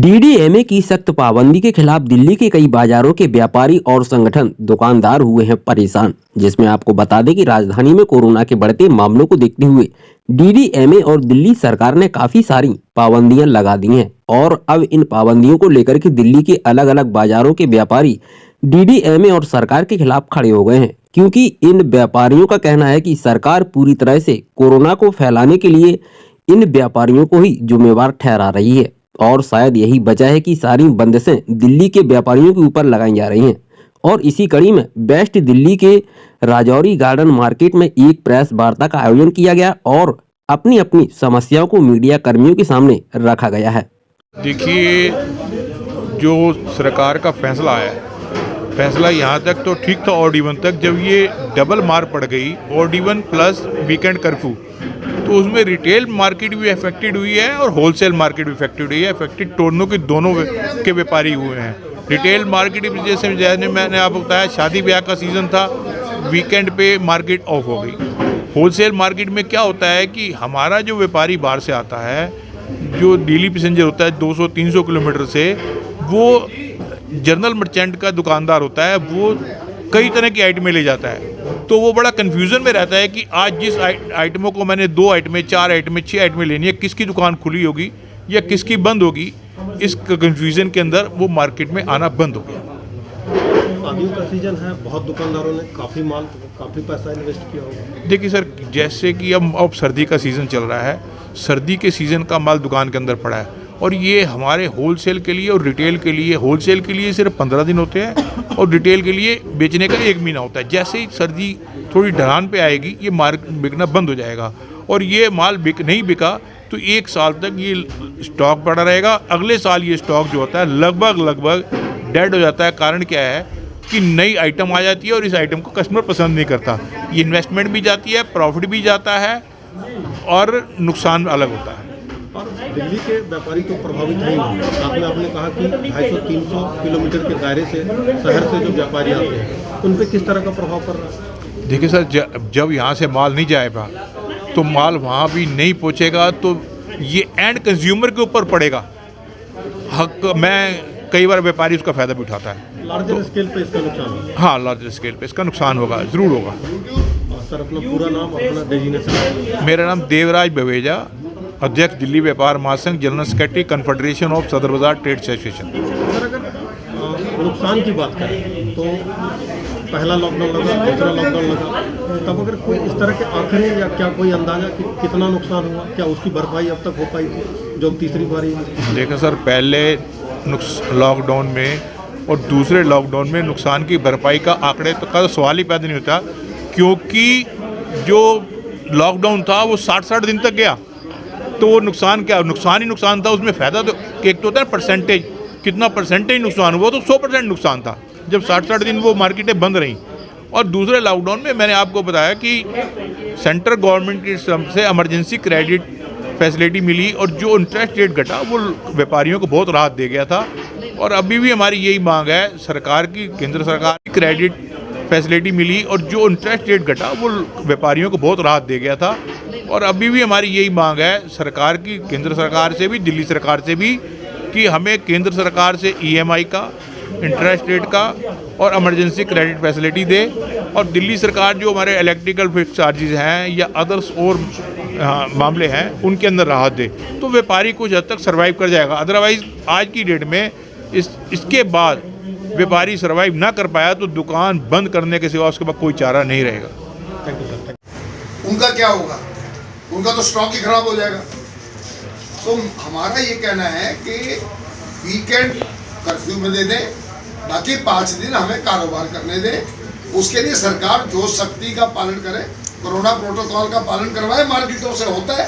DDMA की सख्त पाबंदी के खिलाफ दिल्ली के कई बाजारों के व्यापारी और संगठन दुकानदार हुए हैं परेशान। जिसमें आपको बता दें कि राजधानी में कोरोना के बढ़ते मामलों को देखते हुए डीडीएमए और दिल्ली सरकार ने काफी सारी पाबंदियां लगा दी हैं और अब इन पाबंदियों को लेकर के दिल्ली के अलग अलग बाजारों के व्यापारी डीडीएमए और सरकार के खिलाफ खड़े हो गए हैं, क्योंकि इन व्यापारियों का कहना है कि सरकार पूरी तरह से कोरोना को फैलाने के लिए इन व्यापारियों को ही जिम्मेवार ठहरा रही है और शायद यही वजह है कि सारी बंदिशें दिल्ली के व्यापारियों के ऊपर लगाई जा रही हैं। और इसी कड़ी में वेस्ट दिल्ली के राजौरी गार्डन मार्केट में एक प्रेस वार्ता का आयोजन किया गया और अपनी अपनी समस्याओं को मीडिया कर्मियों के सामने रखा गया है। देखिए, जो सरकार का फैसला है, फैसला यहाँ तक तो ठीक था ऑड इवन तक। जब ये डबल मार पड़ गई odd even plus weekend curfew, तो उसमें रिटेल मार्केट भी अफेक्टेड हुई है और होलसेल मार्केट भी अफेक्टेड हुई है। अफेक्टेड दोनों के व्यापारी हुए हैं। रिटेल मार्केट जैसे मैंने आपको बताया, शादी ब्याह का सीज़न था, वीकेंड पे मार्केट ऑफ हो गई। होलसेल मार्केट में क्या होता है कि हमारा जो व्यापारी बाहर से आता है, जो डेली पैसेंजर होता है 200-300 किलोमीटर से, वो जनरल मर्चेंट का दुकानदार होता है, वो कई तरह की आइटमें ले जाता है। तो वो बड़ा कन्फ्यूज़न में रहता है कि आज जिस आइटमों को मैंने 2 आइटमें, 4 आइटमें, 6 आइटमें लेनी है, किसकी दुकान खुली होगी या किसकी बंद होगी। इस कन्फ्यूज़न के अंदर वो मार्केट में आना बंद हो गया। शादियों का सीजन है, बहुत दुकानदारों ने काफ़ी पैसा इन्वेस्ट किया होगा। देखिए सर, जैसे कि अब सर्दी का सीज़न चल रहा है, सर्दी के सीज़न का माल दुकान के अंदर पड़ा है और ये हमारे होलसेल के लिए और रिटेल के लिए, होलसेल के लिए सिर्फ 15 दिन होते हैं और रिटेल के लिए बेचने का 1 महीना होता है। जैसे ही सर्दी थोड़ी ढलान पे आएगी, ये माल बिकना बंद हो जाएगा और ये माल नहीं बिका तो 1 साल तक ये स्टॉक पड़ा रहेगा। अगले साल ये स्टॉक जो होता है लगभग डेड हो जाता है। कारण क्या है कि नई आइटम आ जाती है और इस आइटम को कस्टमर पसंद नहीं करता। ये इन्वेस्टमेंट भी जाती है, प्रॉफिट भी जाता है और नुकसान अलग होता है। और दिल्ली के व्यापारी तो प्रभावित नहीं होंगे। आपने कहा कि 250-300 किलोमीटर के दायरे से शहर से जो व्यापारी आते हैं, उन पर किस तरह का प्रभाव पड़ रहा है? देखिए सर, जब यहाँ से माल नहीं जाएगा तो माल वहाँ भी नहीं पहुँचेगा, तो ये एंड कंज्यूमर के ऊपर पड़ेगा। मैं कई बार व्यापारी उसका फ़ायदा भी उठाता है। लार्जर स्केल पे इसका नुकसान होगा। हाँ, लार्जर स्केल पे इसका नुकसान होगा, ज़रूर होगा। सर, अपना पूरा नाम और अपना डेजिग्नेशन? मेरा नाम देवराज बवेजा, अध्यक्ष दिल्ली व्यापार महासंघ, जनरल सेक्रेटरी कन्फेडरेशन ऑफ सदर बाजार ट्रेड एसोसिएशन। सर, अगर नुकसान की बात करें तो पहला लॉकडाउन लगा, दूसरा लॉकडाउन लगा, तब अगर कोई इस तरह के आंकड़े या क्या कोई अंदाजा कि कितना नुकसान हुआ, क्या उसकी भरपाई अब तक हो पाई थी जो तीसरी बारी? देखिए सर, पहले लॉकडाउन में और दूसरे लॉकडाउन में नुकसान की भरपाई का आंकड़े का सवाल ही पैदा नहीं होता, क्योंकि जो लॉकडाउन था वो 60-60 दिन तक गया। तो वो नुकसान क्या, नुकसान ही नुकसान था। उसमें फ़ायदा तो एक तो होता है परसेंटेज, कितना परसेंटेज नुकसान हुआ, तो 100% नुकसान था जब 60-60 दिन वो मार्केटें बंद रहीं। और दूसरे लॉकडाउन में मैंने आपको बताया कि सेंट्रल गवर्नमेंट की तरफ से इमरजेंसी क्रेडिट फैसिलिटी मिली और जो इंटरेस्ट रेट घटा वो व्यापारियों को बहुत राहत दे गया था। और अभी भी हमारी यही मांग है सरकार की, केंद्र सरकार की क्रेडिट फैसिलिटी मिली और जो इंटरेस्ट रेट घटा वो व्यापारियों को बहुत राहत दे गया था। और अभी भी हमारी यही मांग है सरकार की, केंद्र सरकार से भी, दिल्ली सरकार से भी, कि हमें केंद्र सरकार से EMI का, इंटरेस्ट रेट का और इमरजेंसी क्रेडिट फैसिलिटी दे और दिल्ली सरकार जो हमारे इलेक्ट्रिकल फिक्स चार्जेस हैं या अदर्स और मामले हैं उनके अंदर राहत दे, तो व्यापारी कुछ हद तक सर्वाइव कर जाएगा। अदरवाइज़ आज की डेट में इसके बाद व्यापारी सर्वाइव ना कर पाया तो दुकान बंद करने के सिवा उसके बाद कोई चारा नहीं रहेगा। उनका क्या होगा? उनका तो स्टॉक ही खराब हो जाएगा। तो हमारा ये कहना है कि वीकेंड कर्फ्यू में दे दें, बाकी 5 दिन हमें कारोबार करने दें। उसके लिए सरकार जो सख्ती का पालन करे, कोरोना प्रोटोकॉल का पालन करवाए। मार्केटों से होता है,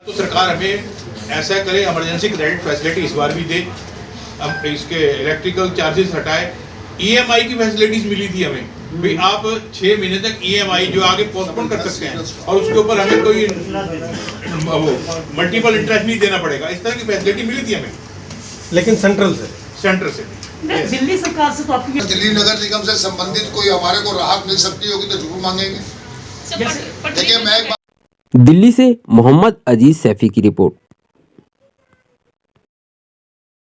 तो सरकार हमें ऐसा करे, इमरजेंसी क्रेडिट फैसिलिटी इस बार भी दे, अब इसके इलेक्ट्रिकल चार्जेस हटाए। EMI की फैसिलिटीज मिली थी हमें, भाई आप 6 महीने तक EMI जो आगे पोस्टपोन कर सकते हैं और उसके ऊपर हमें कोई मल्टीपल इंटरेस्ट नहीं देना पड़ेगा। इस तरह की फैसिलिटी मिली थी हमें, लेकिन सेंटर से दिल्ली सरकार से। तो आपकी दिल्ली नगर निगम से संबंधित कोई हमारे को राहत मिल सकती होगी तो जरूर मांगेंगे। देखिए, मैं दिल्ली से मोहम्मद अजीज सैफी की रिपोर्ट।